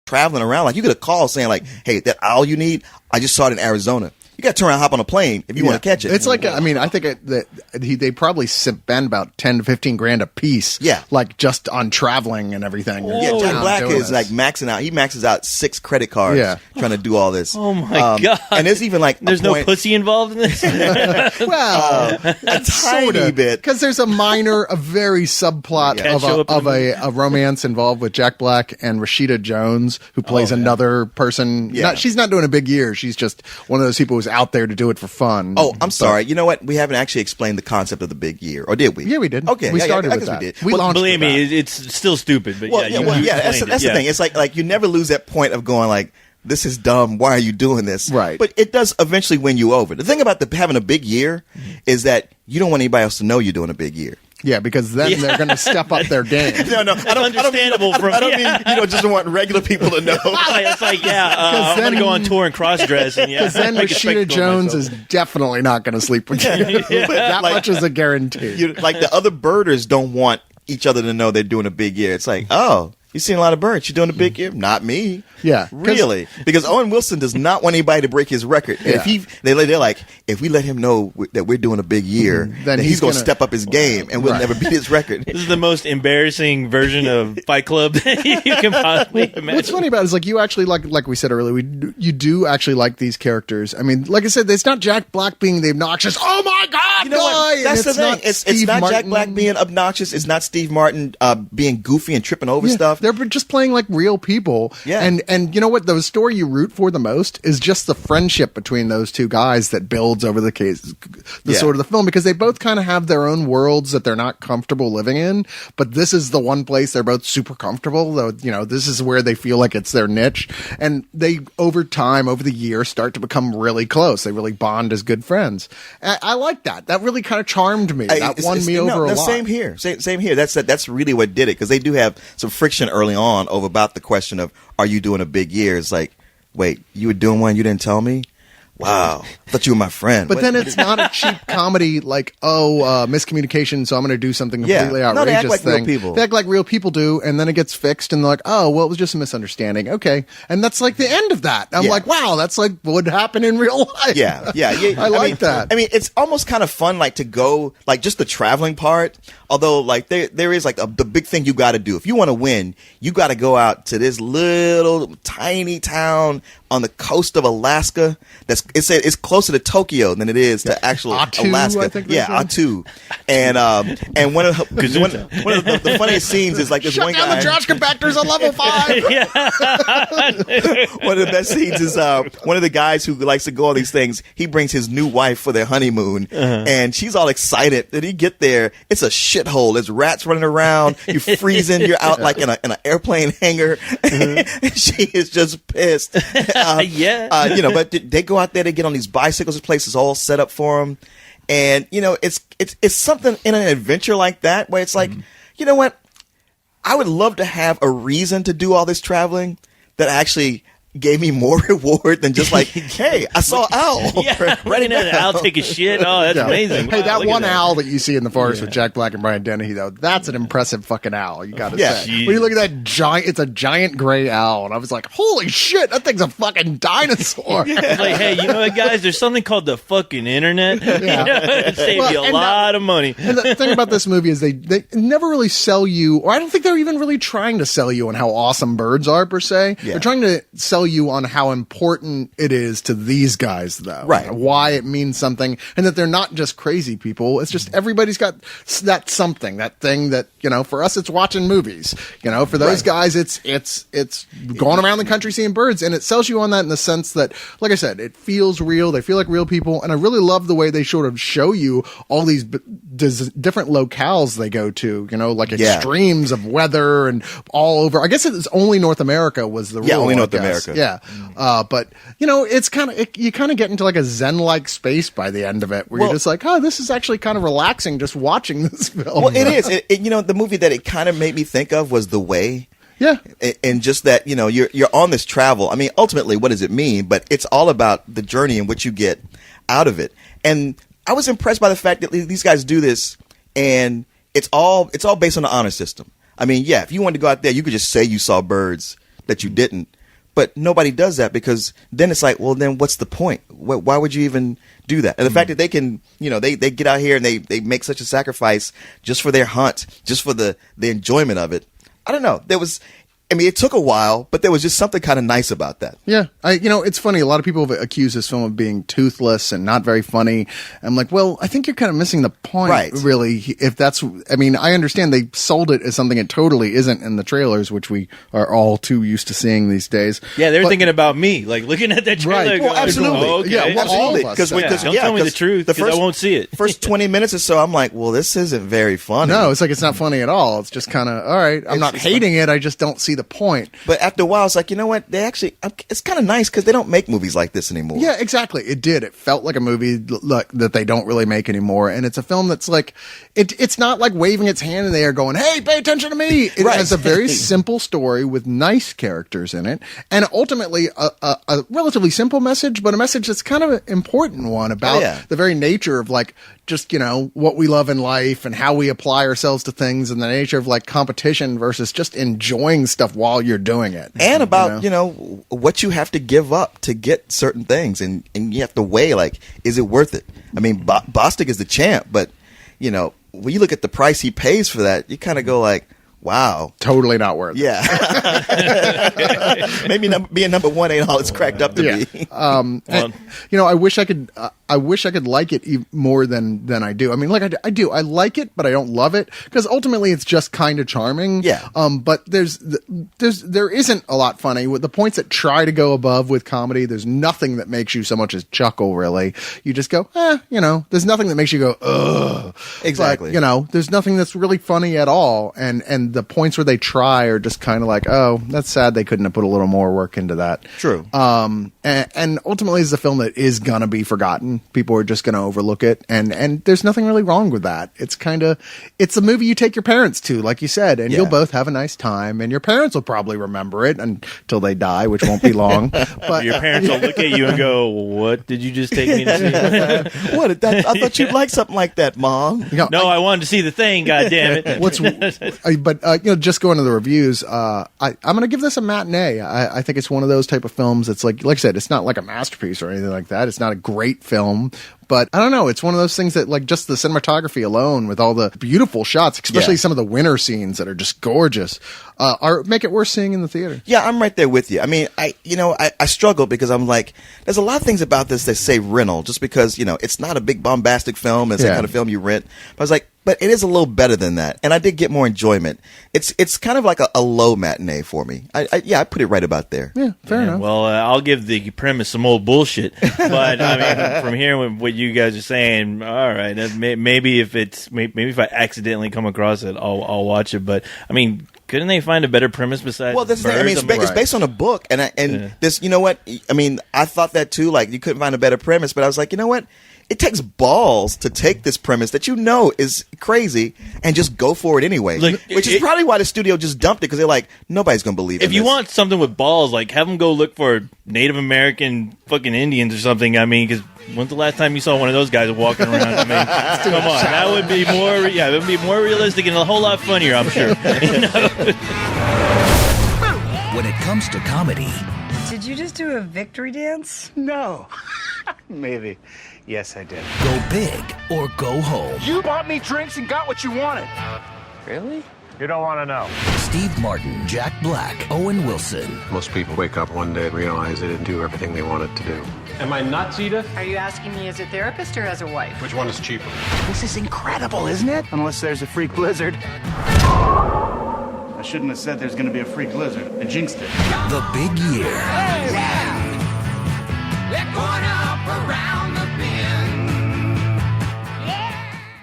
traveling around. Like, you get a call saying, like, hey, that owl you need, I just saw it in Arizona. You got to turn around and hop on a plane if you want to catch it. It's like, I mean, I think they probably spend about 10 to 15 grand a piece. Yeah. Like, just on traveling and everything. Yeah, Jack Black is like maxing out. He maxes out 6 credit cards trying to do all this. Oh my God. And there's even like there's no pussy involved in this? Well, a tiny bit. Because there's a very subplot of a romance involved with Jack Black and Rashida Jones, who plays another person. Yeah. She's not doing a big year. She's just one of those people who's out there to do it for fun. Oh, I'm sorry. You know what? We haven't actually explained the concept of the big year, or did we? Yeah, we did. Okay, we started I with guess that. we did. We launched believe with me, that. it's still stupid. But that's the thing. It's like you never lose that point of going like, this is dumb. Why are you doing this? Right. But it does eventually win you over. The thing about having a big year is that you don't want anybody else to know you're doing a big year. Yeah, because then they're going to step up their game. No, I don't mean just want regular people to know. It's like, I'm going to go on tour and cross-dress. Because then Rashida Jones is definitely not going to sleep with you. That much is a guarantee. Like, the other birders don't want each other to know they're doing a big year. It's like, oh, you've seen a lot of birds. You're doing a big year? Not me. Yeah. Really? Because Owen Wilson does not want anybody to break his record. And if they're like, if we let him know that we're doing a big year, then he's going to step up his game and we'll never beat his record. This is the most embarrassing version of Fight Club that you can possibly imagine. What's funny about it is, like, you actually, like we said earlier, you do actually like these characters. I mean, like I said, it's not Jack Black being the obnoxious, oh my God, you know what? That's the thing. It's not Jack Black being obnoxious. It's not Steve Martin being goofy and tripping over stuff. They're just playing like real people. Yeah. And you know what? The story you root for the most is just the friendship between those two guys that builds over the sort of the film, because they both kind of have their own worlds that they're not comfortable living in. But this is the one place they're both super comfortable. Though, this is where they feel like it's their niche. And they, over time, over the year, start to become really close. They really bond as good friends. I like that. That really kind of charmed me. That won me over a lot. Same here. Same here. That's really what did it, because they do have some friction early on over about the question of, are you doing a big year? It's like, wait, you were doing one, you didn't tell me? Wow, I thought you were my friend. But then it's not a cheap comedy like, miscommunication, so I'm going to do something completely outrageous. No, they act like thing. real people. They act like real people do, and then it gets fixed, and they're like, oh, well, it was just a misunderstanding. Okay. And that's like the end of that. I'm like, wow, that's like what would happen in real life. Yeah. I like that. I mean, it's almost kind of fun, like, to go, like, just the traveling part. Although, like, there is, like, the big thing you got to do. If you want to win, you got to go out to this little tiny town on the coast of Alaska. It's closer to Tokyo than it is to actual Attu, Alaska. I think Attu. And one of the funniest scenes is like this one guy. Shut down the trash compactors on level 5. One of the best scenes is one of the guys who likes to go all these things. He brings his new wife for their honeymoon, and she's all excited. And he get there, it's a shithole. There's rats running around. You're freezing. You're out like in an airplane hangar. She is just pissed. But they go out there. They get on these bicycles. This place is all set up for them, and it's something in an adventure like that where it's like, you know what? I would love to have a reason to do all this traveling that actually gave me more reward than just like, hey, I saw an owl. Right now, an owl take a shit. Oh, that's amazing. Hey, wow, that one owl that you see in the forest with Jack Black and Brian Dennehy, though, that's an impressive fucking owl. You got to say. Geez. When you look at that giant, it's a giant gray owl, and I was like, holy shit, that thing's a fucking dinosaur. It's like, hey, you know what, guys? There's something called the fucking internet. It saves you a lot of money. And the thing about this movie is they never really sell you, or I don't think they're even really trying to sell you on how awesome birds are, per se. Yeah. They're trying to sell you on how important it is to these guys, though. Right. Why it means something, and that they're not just crazy people. It's just everybody's got that something, that thing that, for us, it's watching movies. For those guys, it's going around the country seeing birds, and it sells you on that in the sense that, like I said, it feels real. They feel like real people, and I really love the way they sort of show you all these different locales they go to, like extremes of weather and all over. I guess it's only North America was the rule. Yeah, only North America. Yeah. But it's you kind of get into like a Zen-like space by the end of it, where you're just like, oh, this is actually kind of relaxing just watching this film. Well, it is. The movie that it kind of made me think of was The Way. Yeah. And just that, you're on this travel. I mean, ultimately, what does it mean? But it's all about the journey and what you get out of it. And I was impressed by the fact that these guys do this, and it's all based on the honor system. I mean, if you wanted to go out there, you could just say you saw birds that you didn't. But nobody does that because then it's like, well, then what's the point? Why would you even do that? And the fact that they can, they get out here and they make such a sacrifice just for their hunt, just for the enjoyment of it. I don't know. It took a while, but there was just something kind of nice about that. Yeah. It's funny. A lot of people have accused this film of being toothless and not very funny. I'm like, well, I think you're kind of missing the point, right. Really. If that's, I understand they sold it as something it totally isn't in the trailers, which we are all too used to seeing these days. Yeah, they're thinking about me, like looking at that trailer. Right. Going, well, absolutely. Oh, okay. Yeah, well, all of us. Don't tell me the truth because I won't see it. First 20 minutes or so, I'm like, well, this isn't very funny. No, it's like it's not funny at all. It's just kind of, all right, I'm not hating it. I just don't see the point. But after a while, it's like, you know what? It's kind of nice because they don't make movies like this anymore. Yeah, exactly. It did. It felt like a movie that they don't really make anymore. And it's a film that's like, it's not like waving its hand in the air going, hey, pay attention to me. It has a very simple story with nice characters in it. And ultimately a relatively simple message, but a message that's kind of an important one about the very nature of like, just, what we love in life and how we apply ourselves to things and the nature of like competition versus just enjoying stuff while you're doing it. And about, what you have to give up to get certain things. And you have to weigh, like, is it worth it? Bostic is the champ, but, when you look at the price he pays for that, you kind of go like, wow. Totally not worth it. Yeah. Maybe being number one ain't all it's cracked up to be. I wish I could like it more than I do. I do. I like it, but I don't love it because ultimately it's just kind of charming. Yeah. But there isn't a lot funny with the points that try to go above with comedy. There's nothing that makes you so much as chuckle. Really, you just go, There's nothing that makes you go, ugh. Exactly. But, there's nothing that's really funny at all. And the points where they try are just kind of like, oh, that's sad. They couldn't have put a little more work into that. True. And ultimately, it's a film that is gonna be forgotten. People are just gonna overlook it, and there's nothing really wrong with that. It's a movie you take your parents to, like you said, and you'll both have a nice time, and your parents will probably remember it until they die, which won't be long. But your parents will look at you and go, "What did you just take me to see?" What? I thought you'd like something like that, Mom. No, I wanted to see the thing. God damn it! Just going to the reviews, I'm going to give this a matinee. I think it's one of those type of films that's like I said, it's not like a masterpiece or anything like that. It's not a great film, but I don't know. It's one of those things that like just the cinematography alone with all the beautiful shots, especially some of the winter scenes that are just gorgeous, make it worth seeing in the theater. Yeah, I'm right there with you. I struggle because I'm like, there's a lot of things about this that say rental just because, it's not a big bombastic film. It's the kind of film you rent. But I was like, but it is a little better than that. And I did get more enjoyment. It's kind of like a low matinee for me. I put it right about there. Yeah, fair enough. Well, I'll give the premise some old bullshit. But from hearing what you guys are saying, all right, maybe if I accidentally come across it, I'll watch it. But couldn't they find a better premise besides? Well, that's the thing. It's based on a book, and this. You know what? I thought that too. Like you couldn't find a better premise, but I was like, you know what? It takes balls to take this premise that is crazy and just go for it anyway. Which is probably why the studio just dumped it because they're like, nobody's gonna believe it. If you want something with balls, like have them go look for Native American fucking Indians or something. Because when's the last time you saw one of those guys walking around? Come on, that would be more. Yeah, it would be more realistic and a whole lot funnier, I'm sure. When it comes to comedy, did you just do a victory dance? No. Maybe. Yes, I did. Go big or go home. You bought me drinks and got what you wanted. Really? You don't want to know. Steve Martin, Jack Black, Owen Wilson. Most people wake up one day and realize they didn't do everything they wanted to do. Am I nuts, Edith? Are you asking me as a therapist or as a wife? Which one is cheaper? This is incredible, isn't it? Unless there's a freak blizzard. I shouldn't have said there's going to be a freak blizzard. I jinxed it. The big year. Hey,